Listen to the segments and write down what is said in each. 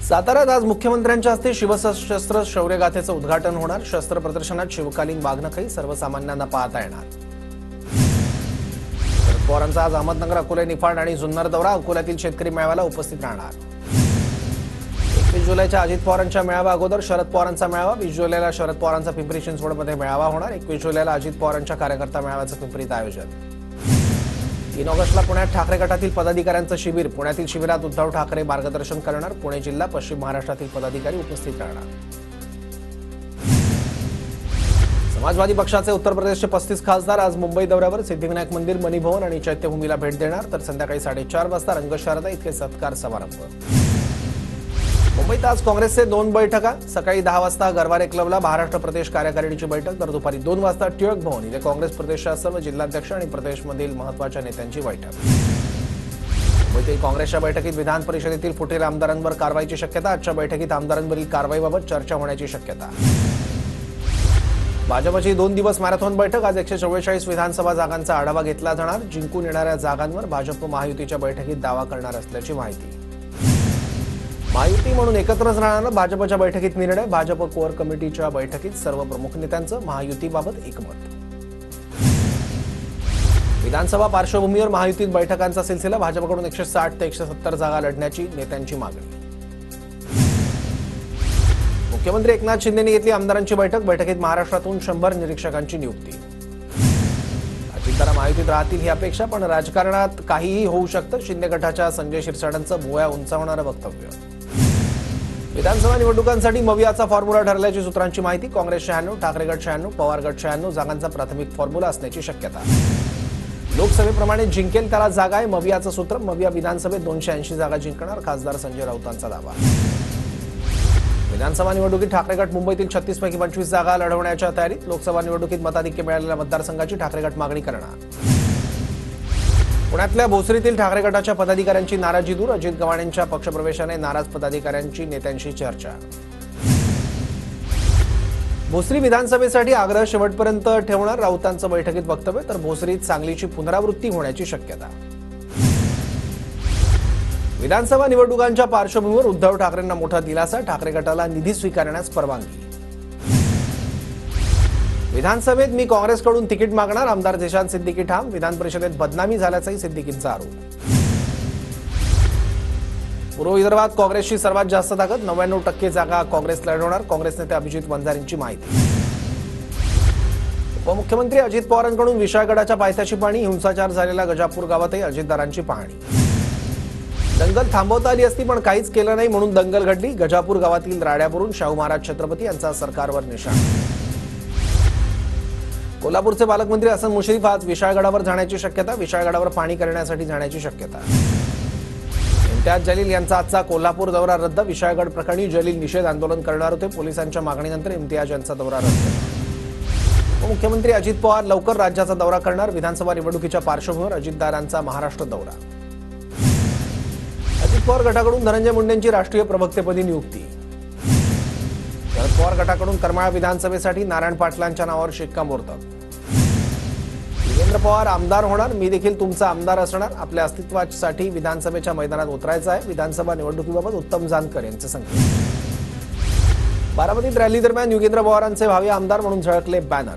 साताऱ्यात आज मुख्यमंत्र्यांच्या हस्ते शिवसशस्त्र शौर्यगाथेचं उद्घाटन होणार। शस्त्र प्रदर्शनात शिवकालीन वाघनखही सर्वसामान्यांना पाहता येणार। शरद पवारांचा आज अहमदनगर, अकोले, निफाड आणि जुन्नर दौरा। अकोल्यातील शेतकरी मेळाव्याला उपस्थित राहणार। 21 जुलैच्या अजित पवारांच्या मेळाव्या अगोदर शरद पवारांचा मेळावा। 20 जुलैला शरद पवारांचा पिंपरी चिंचवडमध्ये मेळावा होणार। 21 जुलैला अजित पवारांच्या कार्यकर्ता मेळाव्याचं पिंपरीत आयोजन। 3 ऑगस्टला पुण्यात ठाकरे गटातील पदाधिकाऱ्यांचं शिबिर। पुण्यातील शिबिरात उद्धव ठाकरे मार्गदर्शन करणार। पुणे जिल्हा, पश्चिम महाराष्ट्रातील पदाधिकारी उपस्थित राहणार। समाजवादी पक्षाचे उत्तर प्रदेशचे 35 खासदार आज मुंबई दौऱ्यावर। सिद्धिविनायक मंदिर, मनी भवन आणि चैत्यभूमीला भेट देणार। तर संध्याकाळी 4:30 वाजता रंगशारदा इथे सत्कार समारंभ। मुंबईत आज काँग्रेसचे 2 बैठका। सकाळी 10 वाजता गरवारे क्लबला महाराष्ट्र प्रदेश कार्यकारिणीची बैठक। तर दुपारी 2 वाजता टिळक भवन इथे काँग्रेस प्रदेशच्या सर्व जिल्हाध्यक्ष आणि प्रदेशमधील महत्त्वाच्या नेत्यांची बैठक। मुंबईतील काँग्रेसच्या बैठकीत विधान परिषदेतील फुटेल आमदारांवर कारवाईची शक्यता। आजच्या बैठकीत आमदारांवरील कारवाईबाबत चर्चा होण्याची शक्यता। भाजपची 2 दिवस मॅरेथॉन बैठक। आज 144 विधानसभा जागांचा आढावा घेतला जाणार। जिंकून येणाऱ्या जागांवर भाजप महायुतीच्या बैठकीत दावा करणार असल्याची माहिती। महायुती म्हणून एकत्रच राहणार, भाजपच्या बैठकीत निर्णय। भाजप कोअर कमिटीच्या बैठकीत सर्व प्रमुख नेत्यांचं महायुतीबाबत एकमत। विधानसभा पार्श्वभूमीवर महायुतीत बैठकांचा सिलसिला। भाजपकडून 160 ते 170 जागा लढण्याची नेत्यांची मागणी। मुख्यमंत्री एकनाथ शिंदेंनी घेतली आमदारांची बैठक। बैठकीत महाराष्ट्रातून 100 निरीक्षकांची नियुक्ती। अजितदादा महायुतीत राहतील ही अपेक्षा, पण राजकारणात काहीही होऊ शकतं। शिंदे गटाच्या संजय शिरसाटांचं भुवया उंचावणारं वक्तव्य। विधानसभा निवडणुकांसाठी मवियाचा फॉर्म्युला ठरल्याची सूत्रांची माहिती। काँग्रेस 96, ठाकरे गट 96, पवार गट 96 जागांचा प्राथमिक फॉर्म्युला असण्याची शक्यता। लोकसभेप्रमाणे जिंकेल त्याला जागा आहे मवियाचं सूत्र। मविया विधानसभेत 280 जागा जिंकणार, खासदार संजय राऊतांचा दावा। विधानसभा निवडणुकीत ठाकरे गट मुंबईतील 36 पैकी 25 जागा लढवण्याच्या तयारीत। लोकसभा निवडणुकीत मताधिक्य मिळालेल्या मतदारसंघाची ठाकरे गट मागणी करणार। पुण्यातल्या भोसरीतील ठाकरे गटाच्या पदाधिकाऱ्यांची नाराजी दूर। अजित गव्हाणेंच्या पक्षप्रवेशाने नाराज पदाधिकाऱ्यांची नेत्यांशी चर्चा। भोसरी विधानसभेसाठी आग्रह शेवटपर्यंत ठेवणार, राऊतांचं बैठकीत वक्तव्य। तर भोसरीत सांगलीची पुनरावृत्ती होण्याची शक्यता। विधानसभा निवडणुकांच्या पार्श्वभूमीवर उद्धव ठाकरेंना मोठा दिलासा। ठाकरे गटाला निधी स्वीकारण्यास परवानगी। विधानसभेत मी काँग्रेसकडून तिकीट मागणार, आमदार झेशान सिद्दीकी ठाम। विधान परिषदेत बदनामी झाल्याचाही सिद्दीकींचा आरोप। पूर्व विदर्भात काँग्रेसची सर्वात जास्त ताकद, 99% जागा काँग्रेस लढवणार। काँग्रेस नेते अभिजित वंजारींची माहिती। उपमुख्यमंत्री अजित पवारांकडून विशाळगडाच्या पायथ्याची पाहणी। हिंसाचार झालेल्या गजापूर गावातही अजितदारांची पाहणी। दंगल थांबवता आली असती पण काहीच केलं नाही म्हणून दंगल घडली। गजापूर गावातील राड्यावरून शाहू महाराज छत्रपती यांचा सरकारवर निशाणा। कोल्हापूरचे पालकमंत्री हसन मुश्रीफ आज विशाळगडावर जाण्याची शक्यता। विशाळगडावर पाहणी करण्यासाठी जाण्याची शक्यता। इम्तियाज जलील यांचा आजचा कोल्हापूर दौरा रद्द। विशाळगड प्रकरणी जलील निषेध आंदोलन करणार होते। पोलिसांच्या मागणीनंतर इम्तियाज यांचा दौरा रद्द। मुख्यमंत्री अजित पवार लवकर राज्याचा दौरा करणार। विधानसभा निवडणुकीच्या पार्श्वभूमीवर अजितदारांचा महाराष्ट्र दौरा। अजित पवार गटाकडून धनंजय मुंडेंची राष्ट्रीय प्रवक्तेपदी नियुक्ती। शरद पवार गटाकडून करमाळा विधानसभेसाठी नारायण पाटलांच्या नावावर शिक्कामोर्तब। योगेंद्र पवार आमदार होणार, मी देखील तुमचा आमदार असणार। आपल्या अस्तित्वासाठी विधानसभेच्या मैदानात उतरायचं आहे। विधानसभा निवडणुकीबाबत उत्तम जानकर यांचे संकेत। बारामतीत रॅली दरम्यान योगेंद्र पवारांचे भावी आमदार म्हणून झळकले बॅनर।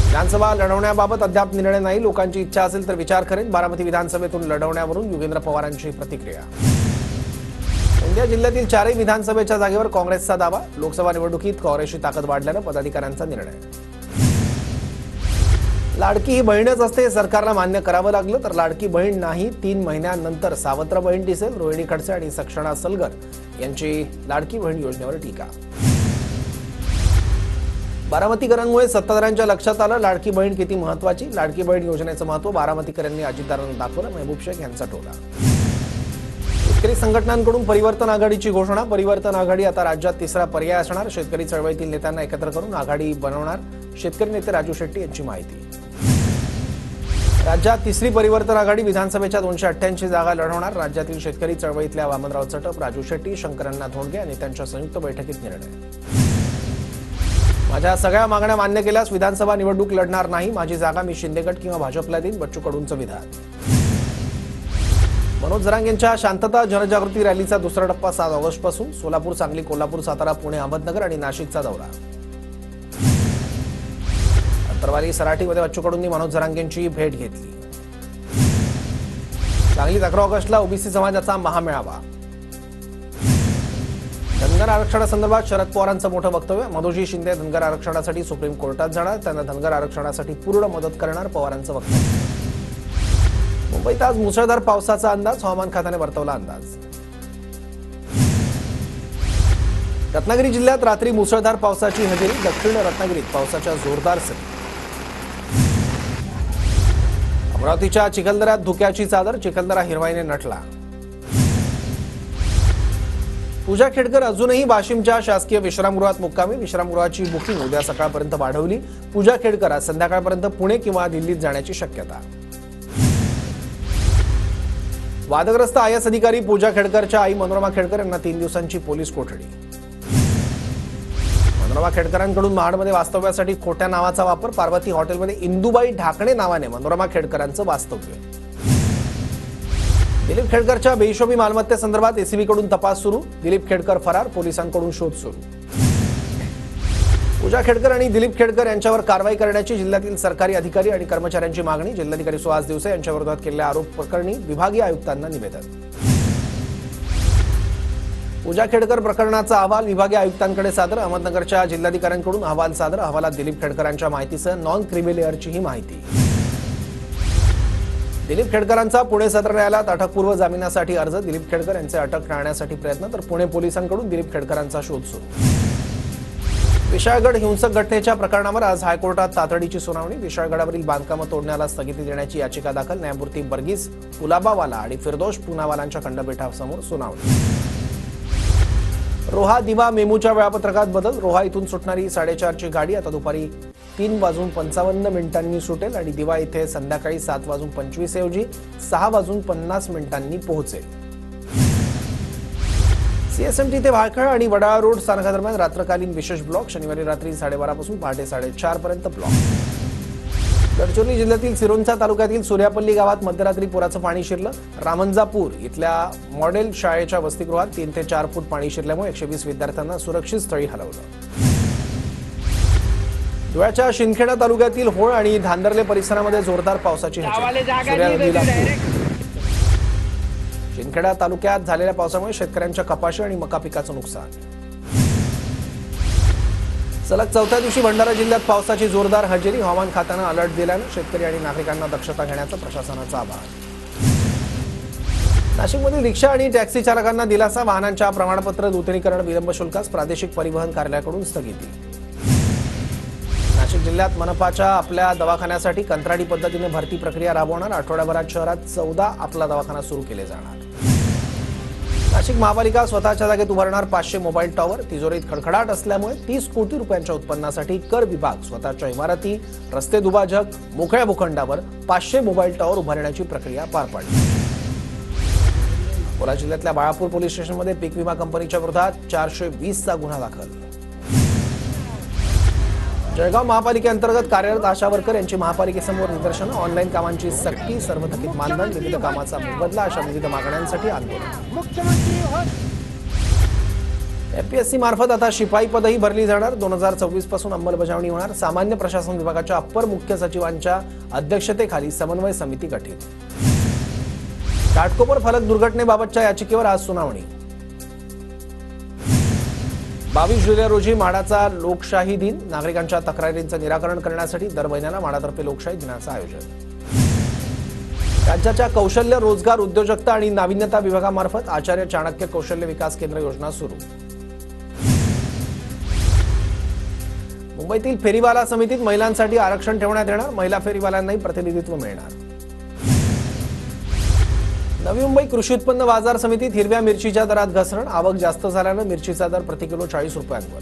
विधानसभा लढवण्याबाबत अद्याप निर्णय नाही, लोकांची इच्छा असेल तर विचार करेन। बारामती विधानसभेतून लढवण्यावरून योगेंद्र पवारांची प्रतिक्रिया। गोंदिया जिल्ह्यातील 4ही विधानसभेच्या जागेवर काँग्रेसचा दावा। लोकसभा निवडणुकीत काँग्रेसची ताकद वाढल्यानं पदाधिकाऱ्यांचा निर्णय। लाडकी ही बहीणच असते हे सरकारला मान्य करावं लागलं तर लाडकी बहीण नाही, 3 महिन्यांनंतर सावत्र बहीण दिसेल। रोहिणी खडसे आणि सक्षणा सलगर यांची लाडकी बहीण योजनेवर टीका। बारामतीकरांमुळे सत्ताधाऱ्यांच्या लक्षात आलं लाडकी बहीण किती महत्वाची। लाडकी बहीण योजनेचं महत्व बारामतीकरांनी अजितदारांना दाखवलं। महबूब शेख यांचा टोला। शेतकरी संघटनांकडून परिवर्तन आघाडीची घोषणा। परिवर्तन आघाडी आता राज्यात तिसरा पर्याय असणार। शेतकरी चळवळीतील नेत्यांना एकत्र करून आघाडी बनवणार। शेतकरी नेते राजू शेट्टी यांची माहिती। राज्यात तिसरी परिवर्तन आघाडी विधानसभेच्या 288 जागा लढवणार। राज्यातील शेतकरी चळवळीतल्या वामनराव चटप, राजू शेट्टी, शंकरण्णा धोंडगे आणि त्यांच्या संयुक्त बैठकीत निर्णय। माझ्या सगळ्या मागण्या मान्य केल्यास विधानसभा निवडणूक लढणार नाही। माझी जागा मी शिंदेगड किंवा भाजपला देईन, बच्चू कडूंचं विधान। मनोज मनोज जरांगेंच्या शांतता जनजागृती रॅलीचा दुसरा टप्पा 7 ऑगस्टपासून सोलापूर, सांगली, कोल्हापूर, सातारा, पुणे, अहमदनगर आणि नाशिकचा दौरा. अंतरवाली सराटीमध्ये बच्चू कडूंनी मनोज जरांगेंची भेट घेतली. सांगलीत 11 ऑगस्टला ओबीसी समाजाचा महामेळावा. धनगर आरक्षणासंदर्भात शरद पवारांचं मोठं वक्तव्य. मधुजी शिंदे धनगर आरक्षणासाठी सुप्रीम कोर्टात जाणार, त्यांना धनगर आरक्षणासाठी पूर्ण मदत करणार, पवारांचं वक्तव्य. मुंबईत आज मुसळधार पावसाचा अंदाज, हवामान खात्याने वर्तवला अंदाज. रत्नागिरी जिल्ह्यात रात्री मुसळधार पावसाची हजेरी. दक्षिण रत्नागिरीत पावसाच्या जोरदार सरी. अमरावतीच्या चिखलदऱ्यात धुक्याची चादर, चिखलदरा हिरवाईने नटला. पूजा खेडकर अजूनही वाशिमच्या शासकीय विश्रामगृहात मुक्कामी. विश्रामगृहाची बुकिंग उद्या सकाळपर्यंत वाढवली. पूजा खेडकर आज संध्याकाळपर्यंत पुणे किंवा दिल्लीत जाण्याची शक्यता. वादग्रस्त आयएस अधिकारी पूजा खेडकरच्या आई मनोरमा खेडकर यांना 3 दिवसांची पोलीस कोठडी. मनोरमा खेडकरांकडून महाडमध्ये वास्तव्यासाठी खोट्या नावाचा वापर. पार्वती हॉटेलमध्ये इंदुबाई ढाकणे नावाने मनोरमा खेडकरांचं वास्तव्य. दिलीप खेडकरच्या बेहिशोबी मालमत्तेसंदर्भात एसीबीकडून तपास सुरू. दिलीप खेडकर फरार, पोलिसांकडून शोध सुरू. पूजा खेडकर आणि दिलीप खेडकर यांच्यावर कारवाई करण्याची जिल्ह्यातील सरकारी अधिकारी आणि कर्मचाऱ्यांची मागणी. जिल्हाधिकारी सुहास दिवसे यांच्या विरोधात केलेल्या आरोप प्रकरणी विभागीय आयुक्तांना निवेदन. पूजा खेडकर प्रकरणाचा अहवाल विभागीय आयुक्तांकडे सादर. अहमदनगरच्या जिल्हाधिकाऱ्यांकडून अहवाल सादर. अहवालात दिलीप खेडकरांच्या माहितीसह नॉन क्रिमिलेअरचीही माहिती. दिलीप खेडकरांचा पुणे सत्र न्यायालयात अटकपूर्व जामिनासाठी अर्ज. दिलीप खेडकर यांचे अटक टाळण्यासाठी प्रयत्न, तर पुणे पोलिसांकडून दिलीप खेडकरांचा शोध सुरू. विशाळगड हिंसक घटनेच्या प्रकरणावर आज हायकोर्टात तातडीची सुनावणी. विशाळगडावरील बांधकामं तोडण्याला स्थगिती देण्याची याचिका दाखल. न्यायमूर्ती बर्गीस कुलाबावाला आणि फिरदोष पूनावालांच्या खंडपीठासमोर सुनावणी. रोहा दिवा मेमूच्या वेळापत्रकात बदल. रोहा इथून सुटणारी 4:30ची गाडी आता दुपारी 3:55 सुटेल आणि दिवा इथे संध्याकाळी 7:25 ऐवजी 6:50 पोहोचेल. सीएसएमटी ते भायखळा आणि वडाळा रोड स्थानकादरम्यान रात्रकालीन विशेष ब्लॉक. शनिवारी रात्री 12:30 पासून पहाटे 4:30 पर्यंत ब्लॉक. गडचिरोली जिल्ह्यातील सिरोंचा तालुक्यातील सूर्यापल्ली गावात मध्यरात्री पुराचं पाणी शिरलं. रामंजापूर इथल्या मॉडेल शाळेच्या वसतिगृहात 3 ते 4 फूट पाणी शिरल्यामुळे 120 विद्यार्थ्यांना सुरक्षित स्थळी हलवलं. धुळ्याच्या शिंदखेडा तालुक्यातील होळ आणि धांदर्ले परिसरामध्ये जोरदार पावसाची हजेरी. शिंदखेडा तालुक्यात झालेल्या पावसामुळे शेतकऱ्यांच्या कपाशी आणि मका पिकाचं नुकसान. सलग 4थ्या दिवशी भंडारा जिल्ह्यात पावसाची जोरदार हजेरी. हवामान खात्यानं अलर्ट दिल्यानं शेतकरी आणि नागरिकांना दक्षता घेण्याचं प्रशासनाचं आवाहन. नाशिकमधील रिक्षा आणि टॅक्सी चालकांना दिलासा. वाहनांच्या प्रमाणपत्र नूतनीकरण विलंब शुल्कास प्रादेशिक परिवहन कार्यालयाकडून स्थगिती. नाशिक जिल्ह्यात मनपाच्या आपल्या दवाखान्यासाठी कंत्राटी पद्धतीने भरती प्रक्रिया राबवणार. आठवड्याभरात शहरात 14 आपला दवाखाना सुरू केले जाणार. नाशिक महापालिका स्वतःच्या जागेत उभारणार 500 मोबाईल टॉवर. तिजोरीत खडखडाट असल्यामुळे 30 कोटी रुपयांच्या उत्पन्नासाठी कर विभाग स्वतःच्या इमारती, रस्ते दुभाजक, मोकळ्या भूखंडावर 500 मोबाईल टॉवर उभारण्याची प्रक्रिया पार पाडली. अकोला जिल्ह्यातल्या बाळापूर पोलीस स्टेशनमध्ये पीक विमा कंपनीच्या विरोधात 420चा गुन्हा दाखल. जळगाव महापालिकेअंतर्गत कार्यरत आशा वर्कर यांची महापालिकेसमोर निदर्शनं. ऑनलाईन कामांची सक्ती, सर्व थकीत मानधन, विविध कामाचा मोबदला अशा विविध मागण्यांसाठी आंदोलन. एमपीएससी मार्फत आता शिपाई पदही भरली जाणार. 2024 पासून अंमलबजावणी होणार. सामान्य प्रशासन विभागाच्या अप्पर मुख्य सचिवांच्या अध्यक्षतेखाली समन्वय समिती गठीत. घाटकोपर फलक दुर्घटनेबाबतच्या याचिकेवर आज सुनावणी. 22 जुलै रोजी म्हाडाचा लोकशाही दिन. नागरिकांच्या तक्रारींचं निराकरण करण्यासाठी दर महिन्याला म्हाडातर्फे लोकशाही दिनाचं आयोजन. राज्याच्या कौशल्य, रोजगार, उद्योजकता आणि नाविन्यता विभागामार्फत आचार्य चाणक्य कौशल्य विकास केंद्र योजना सुरू. मुंबईतील फेरीवाला समितीत महिलांसाठी आरक्षण ठेवण्यात येणार. महिला फेरीवाल्यांनाही प्रतिनिधित्व मिळणार. नवी मुंबई कृषी उत्पन्न बाजार समितीत हिरव्या मिरचीच्या दरात घसरण. आवक जास्त झाल्यानं मिरचीचा दर प्रति किलो 40 रुपयांवर.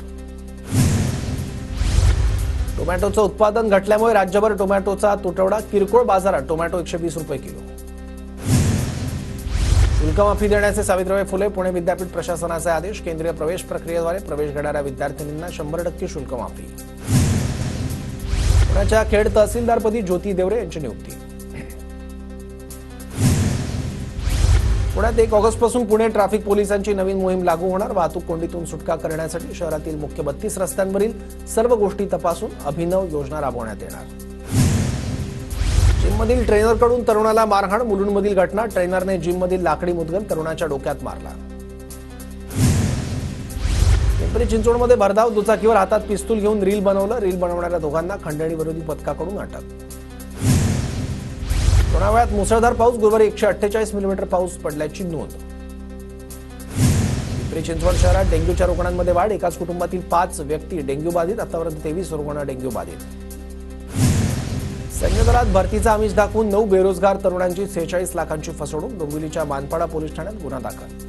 टोमॅटोचं उत्पादन घटल्यामुळे राज्यभर टोमॅटोचा तुटवडा. किरकोळ बाजारात टोमॅटो 120 रुपये किलो. शुल्क माफी देण्याचे सावित्रीबाई फुले पुणे विद्यापीठ प्रशासनाचे आदेश. केंद्रीय प्रवेश प्रक्रियेद्वारे प्रवेश घेणाऱ्या विद्यार्थिनींना 100% शुल्क माफी. पुण्याच्या खेड तहसीलदारपदी ज्योती देवरे यांची नियुक्ती. पुण्यात 1 ऑगस्टपासून पुणे ट्रॅफिक पोलिसांची नवीन मोहीम लागू होणार. वाहतूक कोंडीतून सुटका करण्यासाठी शहरातील मुख्य 32 रस्त्यांवरील सर्व गोष्टी तपासून अभिनव योजना राबवण्यात येणार. जिममधील ट्रेनरकडून तरुणाला मारहाण. मुलुंडमधील घटना. ट्रेनरने जिममधील लाकडी मुदगल तरुणाच्या डोक्यात मारला. पिंपरी चिंचवडमध्ये भरधाव दुचाकीवर हातात पिस्तूल घेऊन रील बनवलं. रील बनवणाऱ्या दोघांना खंडणी विरोधी पथकाकडून अटक. लोणावळ्यात मुसळधार पाऊस. गुरुवारी 148 मिलीमीटर पाऊस पडल्याची नोंद. पिंपरी चिंचवड शहरात डेंग्यूच्या रुग्णांमध्ये वाढ. एकाच कुटुंबातील 5 व्यक्ती डेंग्यू बाधित. आतापर्यंत 23 रुग्ण डेंग्यू बाधित. सैन्य दलात भरतीचा आमिष दाखवून 9 बेरोजगार तरुणांची 46 लाखांची फसवणूक. डोंबिवलीच्या मानपाडा पोलीस ठाण्यात गुन्हा दाखल.